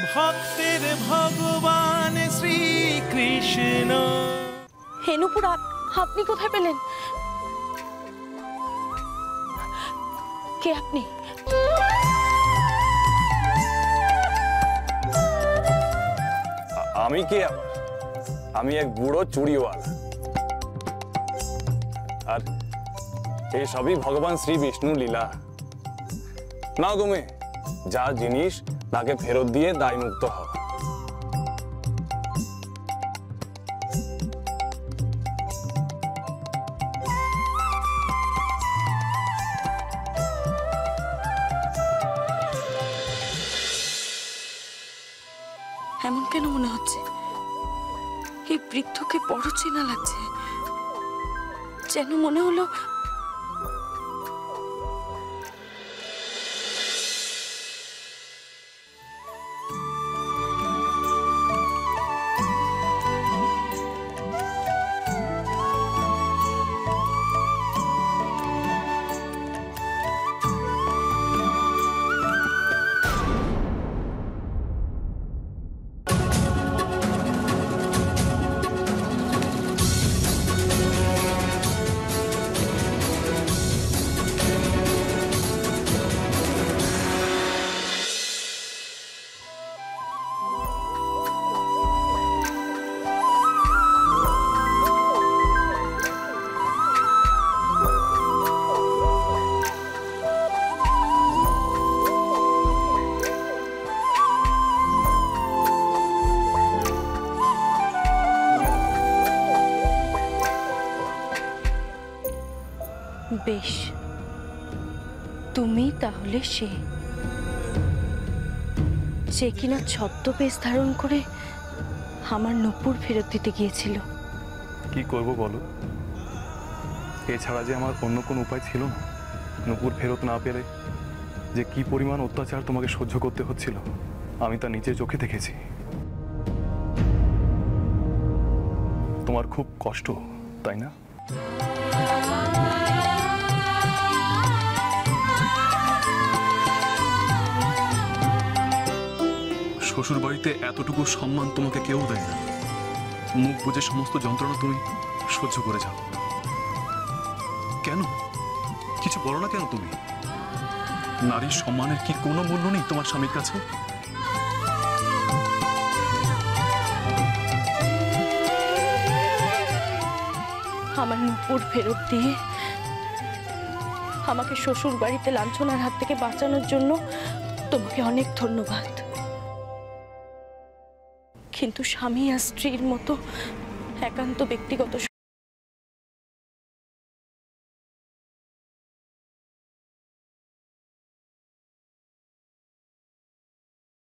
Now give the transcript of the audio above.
ভক্তের ভগবান শ্রীকৃষ্ণ। হেনুপুর, আপনি কোথায় পেলেন? কে আপনি? আমি কে আবার? আমি এক বুড়ো চুড়িওয়ালা, আর এই সবই ভগবান শ্রী বিষ্ণু লীলা। না গোমে, যা জিনিস তাকে ফেরত দিয়ে দায় মুক্ত হও। এমন কেন মনে হচ্ছে? এই বৃদ্ধকে বড় চেনা লাগছে, যেন মনে হলো বেশ, তুমি তাহলে সে যে কিনা ছদ্মবেশ ধারণ করে আমার নূপুর ফেরত দিতে গিয়েছিল। কি করব বলো? এছাড়া যে আমার অন্য কোনো উপায় ছিল না। নূপুর ফেরত না পেলে যে কি পরিমাণ অত্যাচার তোমাকে সহ্য করতে হচ্ছিল আমি তা নিজের চোখে দেখেছি। তোমার খুব কষ্ট, তাই না? শ্বশুর বাড়িতে এতটুকু সম্মান তোমাকে কেউ দেয় না। মুখ বুঝে সমস্ত যন্ত্রণা তুমি সহ্য করে যাও। কেন কিছু বলো না কেন তুমি? নারীর সম্মানের কি কোনো মূল্য নেই তোমার স্বামীর কাছে? আমার নূপুর ফেরত দিয়ে আমাকে শ্বশুর বাড়িতে লাঞ্ছনার হাত থেকে বাঁচানোর জন্য তোমাকে অনেক ধন্যবাদ। কিন্তু স্বামী আর স্ত্রীর মতো একান্ত ব্যক্তিগত